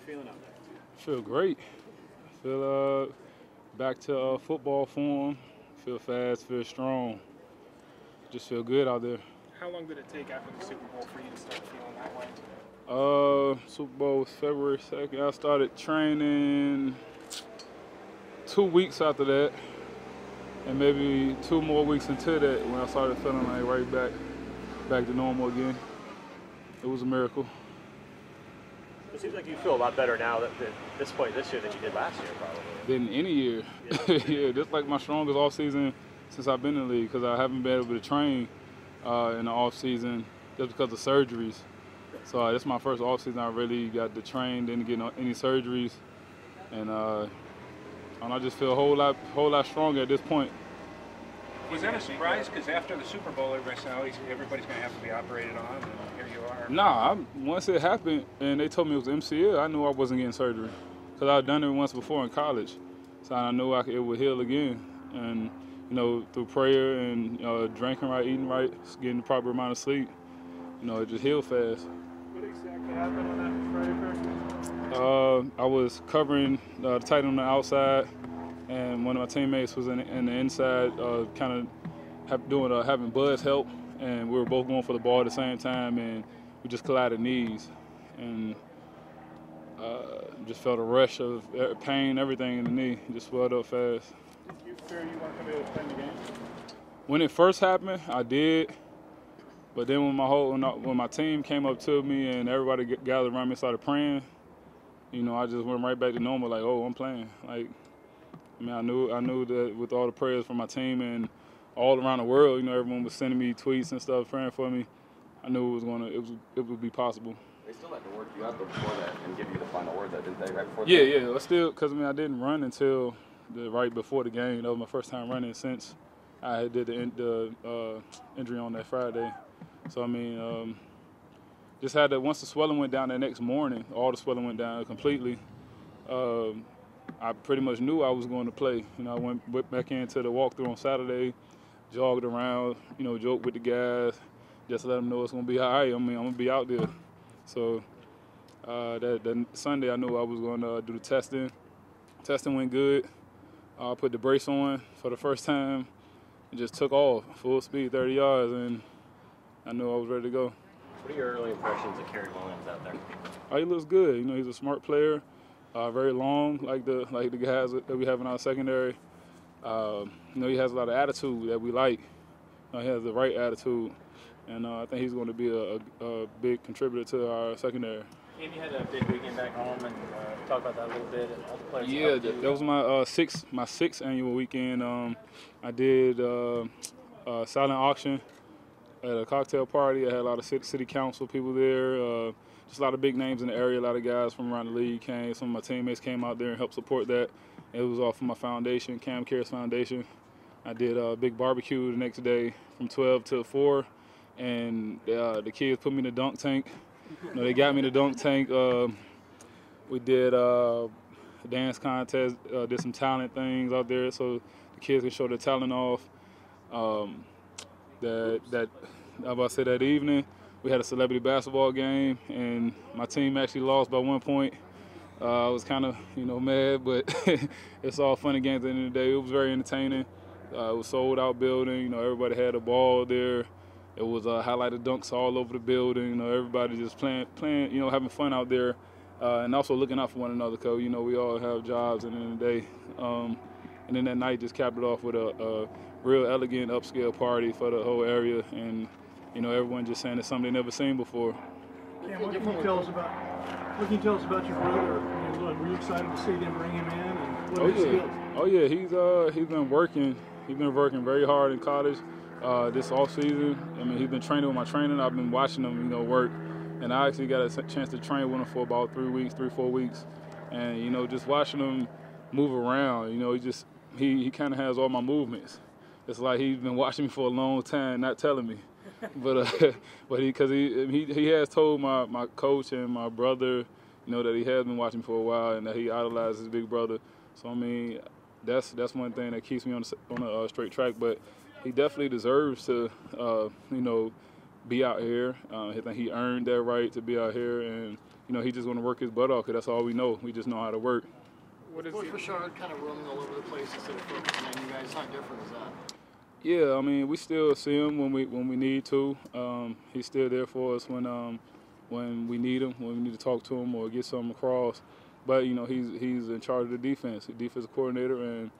feeling out there? Feel great. Feel back to football form. Feel fast, feel strong. Just feel good out there. How long did it take after the Super Bowl for you to start feeling that way? Super Bowl was February 2nd. I started training 2 weeks after that, and maybe 2 more weeks into that when I started feeling like right back to normal again. It was a miracle. It seems like you feel a lot better now at this point this year than you did last year, probably. Than any year. Yeah, this is like my strongest off season since I've been in the league because I haven't been able to train in the off season just because of surgeries. So this is my first off season I really got to train, didn't get any surgeries, and I just feel a whole lot stronger at this point. Was that a surprise? Because after the Super Bowl, everybody's going to have to be operated on, and here you are. Nah, once it happened and they told me it was MCL, I knew I wasn't getting surgery because I'd done it once before in college, so I knew it would heal again. And through prayer and drinking right, eating right, getting the proper amount of sleep, it just healed fast. What exactly happened on that Friday practice? I was covering the tight end on the outside, and one of my teammates was in the inside, kind of having Buzz help, and we were both going for the ball at the same time, and we just collided knees, and just felt a rush of pain, everything in the knee. Just swelled up fast. Did you fear you weren't going to be able to play in the game? When it first happened, I did. But then when my team came up to me and everybody gathered around me and started praying, I just went right back to normal. Like, oh, I'm playing. Like, I knew that with all the prayers from my team and all around the world, everyone was sending me tweets and stuff, praying for me. I knew it would be possible. They still had to work you out before that and give you the final word, didn't they? Right before. Yeah. Still, because I didn't run until right before the game. That was my first time running since I did the injury on that Friday. So just had to, once the swelling went down that next morning, all the swelling went down completely. I pretty much knew I was going to play. I went back into the walkthrough on Saturday, jogged around, joked with the guys, just to let them know it's going to be all right. I'm going to be out there. So that Sunday I knew I was going to do the testing. Testing went good. I put the brace on for the first time and just took off, full speed, 30 yards, and I knew I was ready to go. What are your early impressions of Kerry Williams out there? He looks good. He's a smart player, very long, like the guys that we have in our secondary. He has a lot of attitude that we like. He has the right attitude, and I think he's going to be a big contributor to our secondary. And you had a big weekend back home, and talk about that a little bit. And all the players. Yeah, that was my sixth annual weekend. I did a silent auction at a cocktail party. I had a lot of city council people there, just a lot of big names in the area. A lot of guys from around the league came. Some of my teammates came out there and helped support that. It was all from my foundation, Kam Chancellor Foundation. I did a big barbecue the next day from 12 till 4, and the kids put me in the dunk tank. They got me in the dunk tank. We did a dance contest, did some talent things out there so the kids can show their talent off. That evening, we had a celebrity basketball game, and my team actually lost by 1 point. I was kind of, mad, but it's all fun and games at the end of the day. It was very entertaining. It was a sold-out building. Everybody had a ball there. It was highlighted dunks all over the building. Everybody just playing, having fun out there, and also looking out for one another. Cause we all have jobs at the end of the day. And then that night just capped it off with a real elegant upscale party for the whole area, and everyone just saying it's something they never seen before. Cam, what can you tell us about your brother? Were you excited to see them bring him in? And what his skills? Oh yeah, he's been working. He's been working very hard in college. This off season, he's been training with my trainer. I've been watching him, work, and I actually got a chance to train with him for about 3-4 weeks, and just watching him move around. He kind of has all my movements. It's like he's been watching me for a long time, not telling me. But he has told my coach and my brother, that he has been watching for a while and that he idolizes his big brother. So that's one thing that keeps me on a straight track. But he definitely deserves to, be out here. I think he earned that right to be out here, and he's just going to work his butt off because that's all we know. We just know how to work. What is Coach Richard kind of roaming all over the place instead of focusing on you guys? How different is that? Yeah, I mean, we still see him when we need to. He's still there for us when we need him, when we need to talk to him or get something across. But he's in charge of the defense, the defensive coordinator, and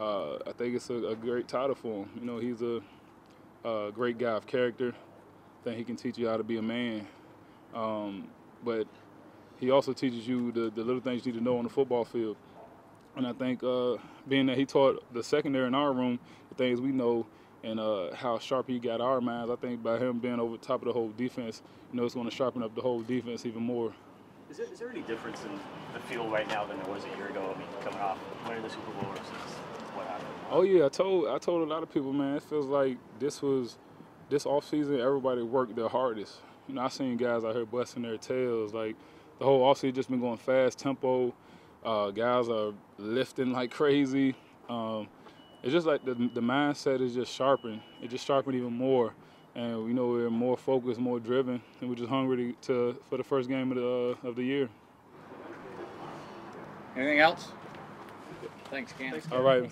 I think it's a great title for him. He's a great guy of character. I think he can teach you how to be a man. But he also teaches you the little things you need to know on the football field. And I think being that he taught the secondary in our room the things we know and how sharp he got our minds, I think by him being over top of the whole defense, it's going to sharpen up the whole defense even more. Is there any difference in the field right now than there was a year ago? I mean, coming off winning the Super Bowl versus what happened? Oh yeah, I told a lot of people, man, it feels like this offseason everybody worked their hardest. I seen guys out here busting their tails. Like the whole offseason just been going fast tempo. Guys are lifting like crazy. It's just like the mindset is just sharpened. It just sharpened even more. And we're more focused, more driven, and we're just hungry for the first game of the year. Anything else? Thanks, Cam. All right.